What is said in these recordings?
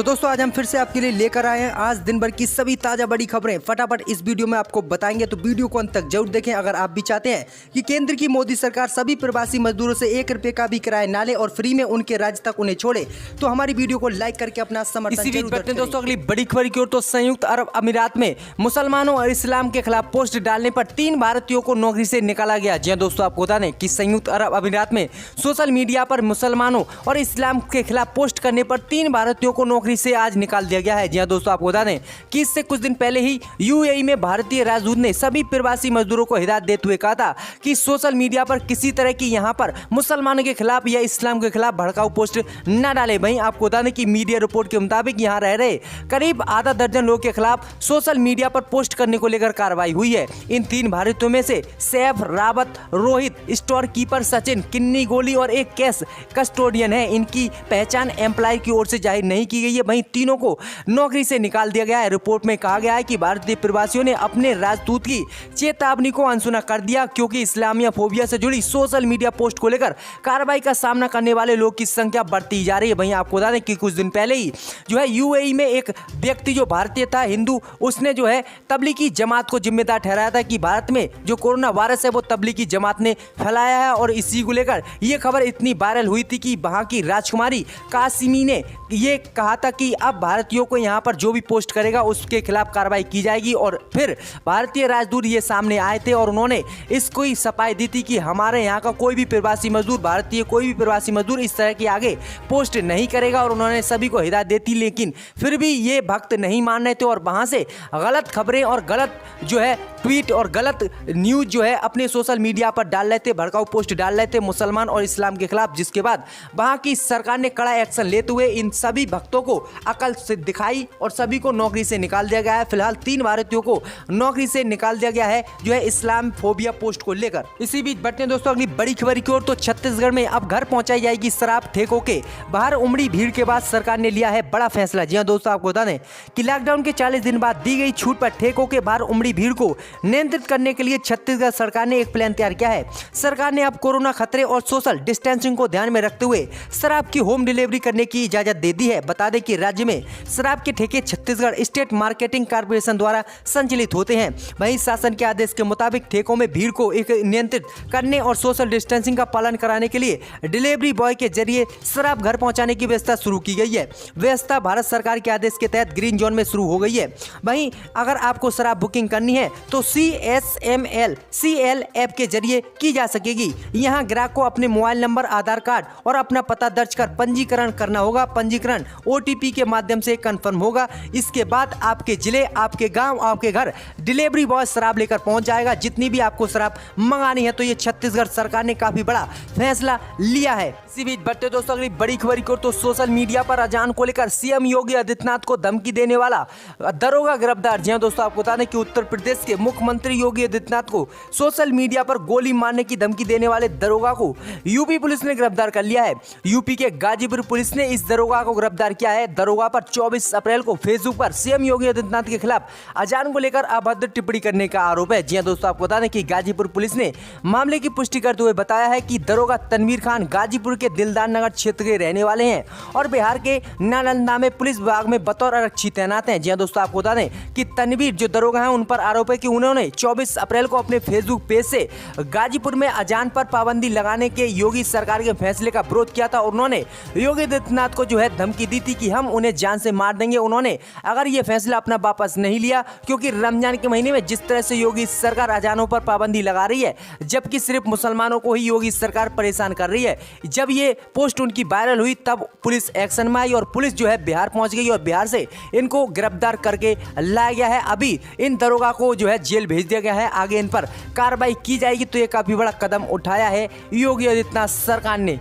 तो दोस्तों आज हम फिर से आपके लिए लेकर आए हैं आज दिन भर की सभी ताजा बड़ी खबरें फटाफट इस वीडियो में आपको बताएंगे। तो वीडियो को अंत तक जरूर देखें। अगर आप भी चाहते हैं कि केंद्र की मोदी सरकार सभी प्रवासी मजदूरों से 1 रुपए का भी किराया ना ले और फ्री में उनके राज्य तक उन्हें छोड़े तो हमारी वीडियो को लाइक करके अपना समर्थन जरूर करें। दोस्तों अगली बड़ी खबर की ओर तो संयुक्त अरब अमीरात में मुसलमानों और इस्लाम के खिलाफ पोस्ट डालने पर 3 भारतीयों को नौकरी से निकाला गया। जी दोस्तों आपको बता दें कि संयुक्त अरब अमीरात में सोशल मीडिया पर मुसलमानों और इस्लाम के खिलाफ पोस्ट करने पर 3 भारतीयों को नौकरी से आज निकाल दिया गया है। जी दोस्तों आपको बता दें कि इससे कुछ दिन पहले ही यूएई में भारतीय राजदूत ने सभी प्रवासी मजदूरों को हिदायत देते हुए कहा था कि सोशल मीडिया पर किसी तरह की यहां पर मुसलमानों के खिलाफ या इस्लाम के खिलाफ भड़काऊ पोस्ट न डाले। वहीं आपको बता दें कि मीडिया रिपोर्ट के मुताबिक यहां रह रहे करीब आधा दर्जन लोगों के खिलाफ सोशल मीडिया पर पोस्ट करने को लेकर कार्रवाई हुई है। इन 3 भारतीयों में से सैफ, रावत, रोहित, स्टोर कीपर सचिन, किन्नी गोली और एक कैश कस्टोडियन है। इनकी पहचान एम्प्लॉय की ओर से जाहिर नहीं की गई है। वहीं तीनों को नौकरी से निकाल दिया गया है। रिपोर्ट में कहा गया है कि भारतीय प्रवासियों ने अपने राजदूत की चेतावनी को अनसुना कर दिया क्योंकि इस्लामिया फोबिया से जुड़ी सोशल मीडिया पोस्ट को लेकर कार्रवाई का सामना करने वाले लोग की संख्या बढ़ती जा रही है। वहीं आपको बता दें कि कुछ दिन पहले ही जो है यूएई में एक व्यक्ति जो भारतीय था, हिंदू, उसने जो है तबलीगी जमात को जिम्मेदार ठहराया था कि भारत में जो कोरोना वायरस है वो तबलीगी जमात ने फैलाया है। और इसी को लेकर यह खबर इतनी वायरल हुई थी कि वहां की राजकुमारी कासिमी ने ये कहा था कि अब भारतीयों को यहाँ पर जो भी पोस्ट करेगा उसके खिलाफ कार्रवाई की जाएगी। और फिर भारतीय राजदूत ये सामने आए थे और उन्होंने इसको ही सफाई दी थी कि हमारे यहाँ का कोई भी प्रवासी मजदूर, भारतीय कोई भी प्रवासी मजदूर इस तरह के आगे पोस्ट नहीं करेगा। और उन्होंने सभी को हिदायत देती, लेकिन फिर भी ये भक्त नहीं मान रहे थे और वहाँ से गलत खबरें और गलत जो है ट्वीट और गलत न्यूज जो है अपने सोशल मीडिया पर डाल रहे थे, भड़काऊ पोस्ट डाल रहे थे मुसलमान और इस्लाम के खिलाफ, जिसके बाद वहाँ की सरकार ने कड़ा एक्शन लेते हुए इन सभी भक्तों को अकल से दिखाई और सभी को नौकरी से निकाल दिया गया है। फिलहाल 3 भारतीयों को नौकरी से निकाल दिया गया है जो है इस्लाम फोबिया पोस्ट को लेकर। इसी बीच बढ़ते हैं दोस्तों अगली बड़ी खबर की ओर तो छत्तीसगढ़ में अब घर पहुंचाई जाएगी शराब ठेकों के बाहर उमड़ी भीड़ के बाद सरकार ने लिया है बड़ा फैसला। जी हाँ दोस्तों आपको बता दें कि लॉकडाउन के 40 दिन बाद दी गई छूट पर ठेकों के बाहर उमड़ी भीड़ को नियंत्रित करने के लिए छत्तीसगढ़ सरकार ने एक प्लान तैयार किया है। सरकार ने अब कोरोना खतरे और सोशल डिस्टेंसिंग को ध्यान में रखते हुए शराब की होम डिलीवरी करने की इजाजत दे दी है। बता दें कि राज्य में शराब के ठेके छत्तीसगढ़ स्टेट मार्केटिंग कॉर्पोरेशन द्वारा संचालित होते हैं। वहीं शासन के आदेश के मुताबिक ठेकों में भीड़ को नियंत्रित करने और सोशल डिस्टेंसिंग का पालन कराने के लिए डिलीवरी बॉय के जरिए शराब घर पहुंचाने की व्यवस्था शुरू की गई है। व्यवस्था भारत सरकार के आदेश के तहत ग्रीन जोन में शुरू हो गई है। वहीं अगर आपको शराब बुकिंग करनी है तो CSML ऐप के जरिए की जा सकेगी। यहाँ ग्राहक को अपने मोबाइल नंबर, आधार कार्ड और अपना पता दर्ज कर पंजीकरण करना होगा। पंजीकरण OTP के माध्यम से कंफर्म होगा। इसके बाद आपके जिले, आपके गांव, आपके घर डिलीवरी बॉय शराब लेकर पहुंच जाएगा। जितनी भी आपको शराब मंगानी है तो ये छत्तीसगढ़ सरकार ने काफी बड़ा फैसला लिया है। इसी बीच बढ़ते दोस्तों अगली बड़ी खबर को तो सोशल मीडिया पर अजान को लेकर सीएम योगी आदित्यनाथ को धमकी देने वाला दरोगा गिरफ्तार। जी दोस्तों आपको बता दें कि उत्तर प्रदेश के मुख्यमंत्री योगी आदित्यनाथ को सोशल मीडिया पर गोली मारने की धमकी देने वाले दरोगा को यूपी पुलिस ने गिरफ्तार कर लिया है। यूपी के गाजीपुर पुलिस ने इस दरोगा को गिरफ्तार किया है। दरोगा पर 24 अप्रैल को फेसबुक पर सीएम योगी आदित्यनाथ के खिलाफ अजान को लेकर अभद्र टिप्पणी करने का आरोप है। जी हाँ दोस्तों आपको बता दें कि गाजीपुर पुलिस ने मामले की पुष्टि करते हुए बताया है कि दरोगा तनवीर खान गाजीपुर के दिलदार नगर क्षेत्र के रहने वाले हैं और बिहार के नालंदा में पुलिस विभाग में बतौर आरक्षी तैनात हैं। जी हाँ दोस्तों आपको बता दें कि तनवीर जो दरोगा है उन पर आरोप है कि उन्होंने 24 अप्रैल को अपने फेसबुक पेज से गाजीपुर में अजान पर पाबंदी लगाने के योगी सरकार के फैसले का विरोध किया था। उन्होंने योगी आदित्यनाथ को जो है धमकी दी थी कि हम उन्हें जान से मार देंगे उन्होंने अगर ये फैसला अपना वापस नहीं लिया, क्योंकि रमजान के महीने में जिस तरह से योगी सरकार अजानों पर पाबंदी लगा रही है, जबकि सिर्फ मुसलमानों को ही योगी सरकार परेशान कर रही है। जब ये पोस्ट उनकी वायरल हुई तब पुलिस एक्शन में आई और पुलिस जो है बिहार पहुंच गई और बिहार से इनको गिरफ्तार करके लाया गया है। अभी इन दरोगा को जो है जेल भेज दिया गया है। आगे इन पर कार्रवाई की जाएगी। तो ये काफी बड़ा कदम उठाया है योगी आदित्यनाथ सरकार ने।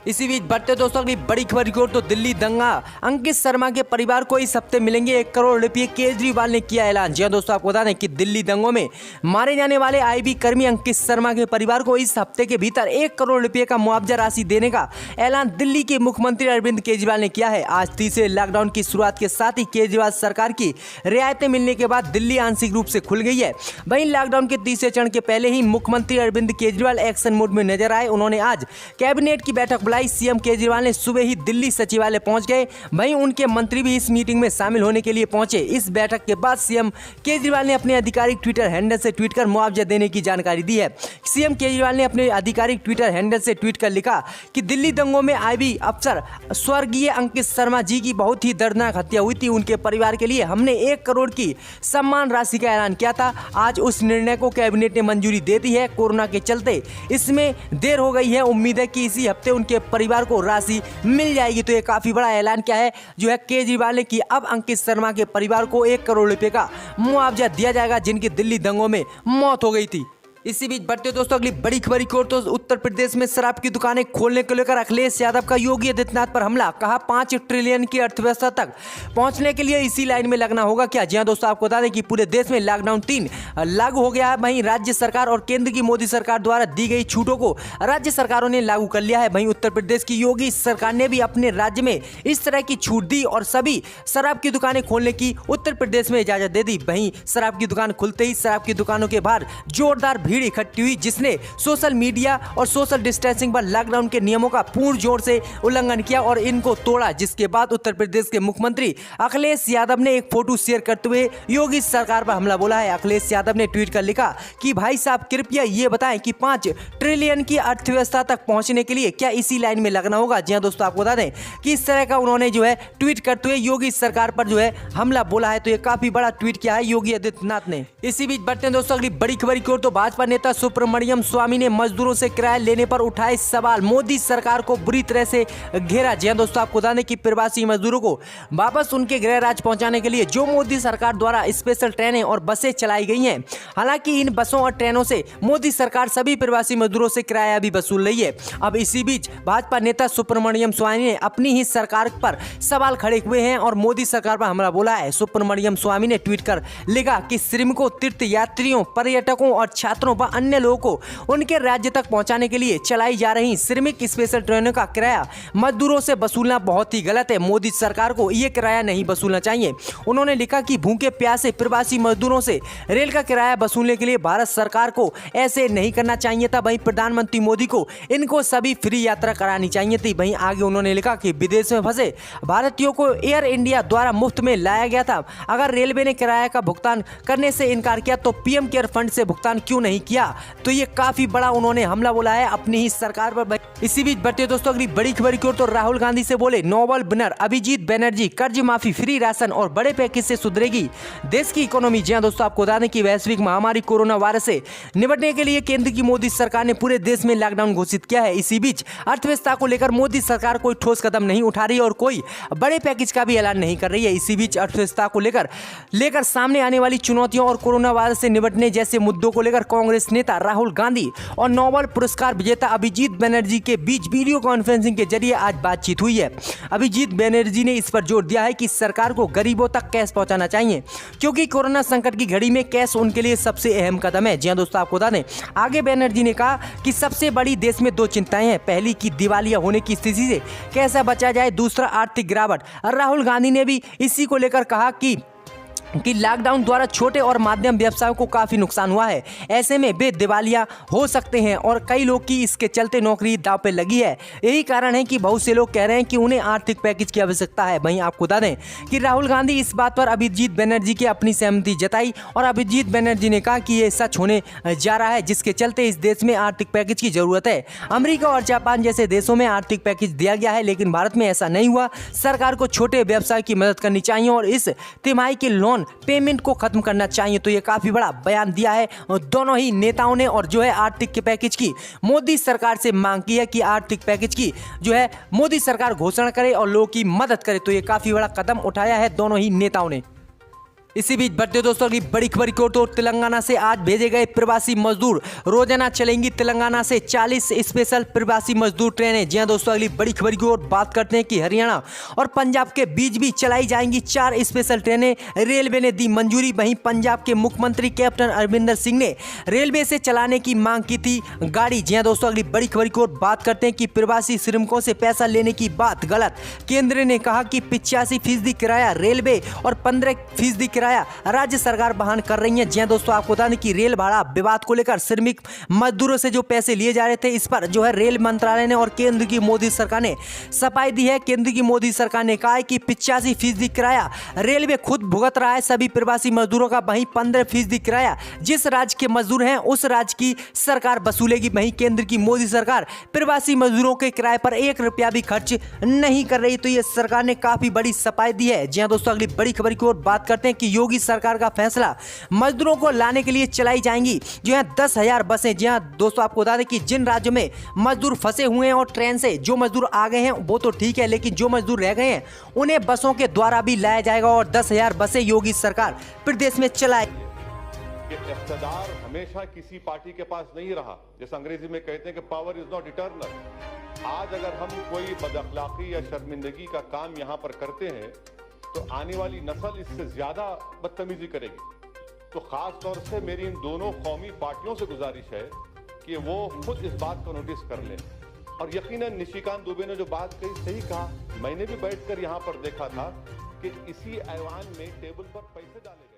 इसी बीच बढ़ते दोस्तों अगली बड़ी खबर की ओर तो दिल्ली दंगा, अंकित शर्मा के परिवार को इस हफ्ते मिलेंगे 1 करोड़ रुपए, केजरीवाल ने किया ऐलान। जी दोस्तों आपको बता दें कि दिल्ली दंगों में मारे जाने वाले IB कर्मी अंकित शर्मा के परिवार को इस हफ्ते के भीतर 1 करोड़ रुपए का मुआवजा राशि देने का ऐलान दिल्ली के मुख्यमंत्री अरविंद केजरीवाल ने किया है। आज तीसरे लॉकडाउन की शुरुआत के साथ ही केजरीवाल सरकार की रियायतें मिलने के बाद दिल्ली आंशिक रूप से खुल गई है। वहीं लॉकडाउन के तीसरे चरण के पहले ही मुख्यमंत्री अरविंद केजरीवाल एक्शन मोड में नजर आए। उन्होंने आज कैबिनेट की बैठक बुलाई बताई। सीएम केजरीवाल ने सुबह ही दिल्ली सचिवालय पहुंच गए, वहीं उनके मंत्री भी इस मीटिंग में शामिल होने के लिए पहुंचे। इस बैठक के बाद सीएम केजरीवाल ने अपने आधिकारिक ट्विटर हैंडल से ट्वीट कर मुआवजा देने की जानकारी दी है। सीएम केजरीवाल ने अपने आधिकारिक ट्विटर हैंडल से ट्वीट कर लिखा कि दिल्ली दंगों में आईबी अफसर स्वर्गीय अंकित शर्मा जी की बहुत ही दर्दनाक हत्या हुई थी। उनके परिवार के लिए हमने 1 करोड़ की सम्मान राशि का ऐलान किया था। आज उस निर्णय को कैबिनेट ने मंजूरी दे दी है। कोरोना के चलते इसमें देर हो गई है। उम्मीद है कि इसी हफ्ते उनके परिवार को राशि मिल जाएगी। तो ये काफी बड़ा ऐलान क्या है जो है केजरीवाल ने कि अब अंकित शर्मा के परिवार को 1 करोड़ रुपए का मुआवजा दिया जाएगा जिनकी दिल्ली दंगों में मौत हो गई थी। इसी बीच बढ़ते दोस्तों अगली बड़ी खबर की ओर। तो उत्तर प्रदेश में शराब की दुकानें खोलने को लेकर अखिलेश यादव का योगी आदित्यनाथ पर हमला। कहा 5 ट्रिलियन की अर्थव्यवस्था तक पहुंचने के लिए इसी लाइन में लगना होगा क्या। जी हां दोस्तों, आपको बता दें कि पूरे देश में लॉकडाउन 3 लागू हो गया है। वहीं राज्य सरकार और केंद्र की मोदी सरकार द्वारा दी गई छूटों को राज्य सरकारों ने लागू कर लिया है। वहीं उत्तर प्रदेश की योगी सरकार ने भी अपने राज्य में इस तरह की छूट दी और सभी शराब की दुकानें खोलने की उत्तर प्रदेश में इजाजत दे दी। वहीं शराब की दुकान खुलते ही शराब की दुकानों के बाहर जोरदार भीड़ इकट्ठी हुई, जिसने सोशल मीडिया और सोशल डिस्टेंसिंग पर लॉकडाउन के नियमों का पूर्ण जोर से उल्लंघन किया और इनको तोड़ा। जिसके बाद उत्तर प्रदेश के मुख्यमंत्री अखिलेश यादव ने एक फोटो शेयर करते हुए योगी सरकार पर हमला बोला है। अखिलेश यादव ने ट्वीट कर लिखा कि भाई साहब कृपया ये बताएं कि 5 ट्रिलियन की अर्थव्यवस्था तक पहुंचने के लिए क्या इसी लाइन में लगना होगा। जी हां दोस्तों, आपको बता दें कि इस तरह का उन्होंने जो है ट्वीट करते हुए योगी सरकार पर जो है हमला बोला है। तो ये काफी बड़ा ट्वीट किया है योगी आदित्यनाथ ने। इसी बीच बढ़ते हैं दोस्तों अगली बड़ी खबर की ओर। तो भाजपा नेता सुब्रमण्यम स्वामी ने मजदूरों से किराया लेने पर उठाए सवाल। मोदी सरकार को बुरी तरह से घेरा। जी हां दोस्तों, आपको बता दें कि प्रवासी मजदूरों को वापस उनके गृह राज्य पहुंचाने के लिए जो मोदी सरकार द्वारा स्पेशल ट्रेनें और बसें चलाई गई हैं, हालांकि इन बसों और ट्रेनों से मोदी सरकार सभी प्रवासी मजदूरों से किराया भी वसूल रही है। अब इसी बीच भाजपा नेता सुब्रमण्यम स्वामी ने अपनी ही सरकार पर सवाल खड़े हुए हैं और मोदी सरकार पर हमला बोला है। सुब्रमण्यम स्वामी ने ट्वीट कर लिखा कि श्रमिकों, तीर्थ यात्रियों, पर्यटकों और छात्रों व अन्य लोगों को उनके राज्य तक पहुंचाने के लिए चलाई जा रही श्रमिक स्पेशल ट्रेनों का किराया मजदूरों से वसूलना बहुत ही गलत है। मोदी सरकार को ये किराया नहीं वसूलना चाहिए। उन्होंने लिखा कि भूखे प्यासे प्रवासी मजदूरों से रेल का किराया वसूलने के लिए भारत सरकार को ऐसे नहीं करना चाहिए था। वहीं प्रधानमंत्री मोदी को इनको सभी फ्री यात्रा करानी चाहिए थी। वहीं आगे उन्होंने लिखा कि विदेश में फंसे भारतीयों को एयर इंडिया द्वारा मुफ्त में लाया गया था। अगर रेलवे ने किराया का भुगतान करने से इनकार किया तो पीएम केयर फंड से भुगतान क्यों नहीं किया। तो ये काफी बड़ा उन्होंने हमला बोला है अपनी ही सरकार पर। इसी बीच बढ़ते दोस्तों अगली बड़ी खबर की ओर। तो राहुल गांधी से बोले नोबेल विनर अभिजीत बनर्जी, कर्ज माफी, फ्री राशन और बड़े पैकेज से सुधरेगी देश की इकोनॉमी। जी हां दोस्तों, आपको बता दें कि वैश्विक महामारी कोरोना वायरस से निपटने के लिए केंद्र की मोदी सरकार ने पूरे देश में लॉकडाउन घोषित किया है। इसी बीच अर्थव्यवस्था को लेकर मोदी सरकार कोई ठोस कदम नहीं उठा रही और कोई बड़े पैकेज का भी ऐलान नहीं कर रही है। इसी बीच अर्थव्यवस्था को लेकर सामने आने वाली चुनौतियों और कोरोना वायरस से निपटने जैसे मुद्दों को लेकर कांग्रेस नेता राहुल गांधी और नोबेल पुरस्कार विजेता अभिजीत बनर्जी के बीच वीडियो कॉन्फ्रेंसिंग के जरिए आज बातचीत हुई है। अभिजीत बनर्जी ने इस पर जोर दिया है कि सरकार को गरीबों तक कैश पहुंचाना चाहिए क्योंकि कोरोना संकट की घड़ी में कैश उनके लिए सबसे अहम कदम है। जी हां दोस्तों, आपको बता दें आगे बनर्जी ने कहा कि सबसे बड़ी देश में 2 चिंताएं हैं। पहली की दिवालिया होने की स्थिति से कैसे बचा जाए, दूसरा आर्थिक गिरावट। राहुल गांधी ने भी इसी को लेकर कहा कि लॉकडाउन द्वारा छोटे और माध्यम व्यवसायों को काफी नुकसान हुआ है। ऐसे में वे दिवालिया हो सकते हैं और कई लोग की इसके चलते नौकरी दांव पे लगी है। यही कारण है कि बहुत से लोग कह रहे हैं कि उन्हें आर्थिक पैकेज की आवश्यकता है। वहीं आपको बता दें कि राहुल गांधी इस बात पर अभिजीत बनर्जी की अपनी सहमति जताई और अभिजीत बनर्जी ने कहा कि ये सच होने जा रहा है जिसके चलते इस देश में आर्थिक पैकेज की जरूरत है। अमेरिका और जापान जैसे देशों में आर्थिक पैकेज दिया गया है लेकिन भारत में ऐसा नहीं हुआ। सरकार को छोटे व्यवसाय की मदद करनी चाहिए और इस तिमाही के लोन पेमेंट को खत्म करना चाहिए। तो ये काफी बड़ा बयान दिया है दोनों ही नेताओं ने और जो है आर्थिक के पैकेज की मोदी सरकार से मांग की है कि आर्थिक पैकेज की जो है मोदी सरकार घोषणा करे और लोगों की मदद करे। तो ये काफी बड़ा कदम उठाया है दोनों ही नेताओं ने। इसी बीच बढ़ते दोस्तों अगली बड़ी खबर की ओर। तो तेलंगाना से आज भेजे गए प्रवासी मजदूर रोजाना चलेंगी तेलंगाना से 40 स्पेशल प्रवासी मजदूर ट्रेनें। जी हां दोस्तों, अगली बड़ी खबर की ओर बात करते हैं कि हरियाणा और पंजाब के बीच भी चलाई जाएंगी 4 स्पेशल ट्रेनें। रेलवे ने दी मंजूरी। वहीं पंजाब के मुख्यमंत्री कैप्टन अमरिंदर सिंह ने रेलवे से चलाने की मांग की थी गाड़ी। जी हां दोस्तों, अगली बड़ी खबर की ओर बात करते हैं कि प्रवासी श्रमिकों से पैसा लेने की बात गलत। केंद्र ने कहा कि 85% किराया रेलवे और 15% किराया राज्य सरकार वहन कर रही है। जी हां दोस्तों, आपको बता दें कि रेल भाड़ा विवाद को लेकर श्रमिक मजदूरों से जो पैसे लिए जा रहे थे, इस पर जो है रेल मंत्रालय ने और केंद्र की मोदी सरकार ने सफाई दी है। केंद्र की मोदी सरकार ने कहा है कि 85% किराया रेलवे खुद भुगत रहा है सभी प्रवासी मजदूरों का, वहीं 15% किराया जिस राज्य के मजदूर हैं उस राज्य की सरकार वसूलेगी। वहीं केंद्र की मोदी सरकार प्रवासी मजदूरों के किराए पर 1 रुपया भी खर्च नहीं कर रही। तो ये सरकार ने काफी बड़ी सफाई दी है। जी हां दोस्तों, अगली बड़ी खबर की ओर बात करते हैं कि योगी सरकार का फैसला, मजदूरों को लाने के लिए चलाई जाएंगी जो है 10,000 बसें। जी हां दोस्तों, आपको बता दें कि जिन राज्यों में मजदूर फंसे हुए हैं और ट्रेन से जो मजदूर आ गए हैं वो तो ठीक है, लेकिन जो मजदूर रह गए हैं उन्हें बसों के द्वारा भी लाया जाएगा और 10,000 बसें योगी सरकार प्रदेश में चलाएगी। इक़्तिदार हमेशा किसी पार्टी के पास नहीं रहा। जैसे अंग्रेजी में कहते हैं कि पावर इज नॉट इटर्नल। आज अगर हम कोई बदअखलाकी या शर्मिंदगी का काम यहाँ पर करते हैं तो आने वाली नस्ल इससे ज्यादा बदतमीजी करेगी। तो खास तौर से मेरी इन दोनों कौमी पार्टियों से गुजारिश है कि वो खुद इस बात को नोटिस कर लें। और यकीनन निशिकांत दुबे ने जो बात कही सही कहा। मैंने भी बैठकर यहाँ पर देखा था कि इसी ऐवान में टेबल पर पैसे डाले गए।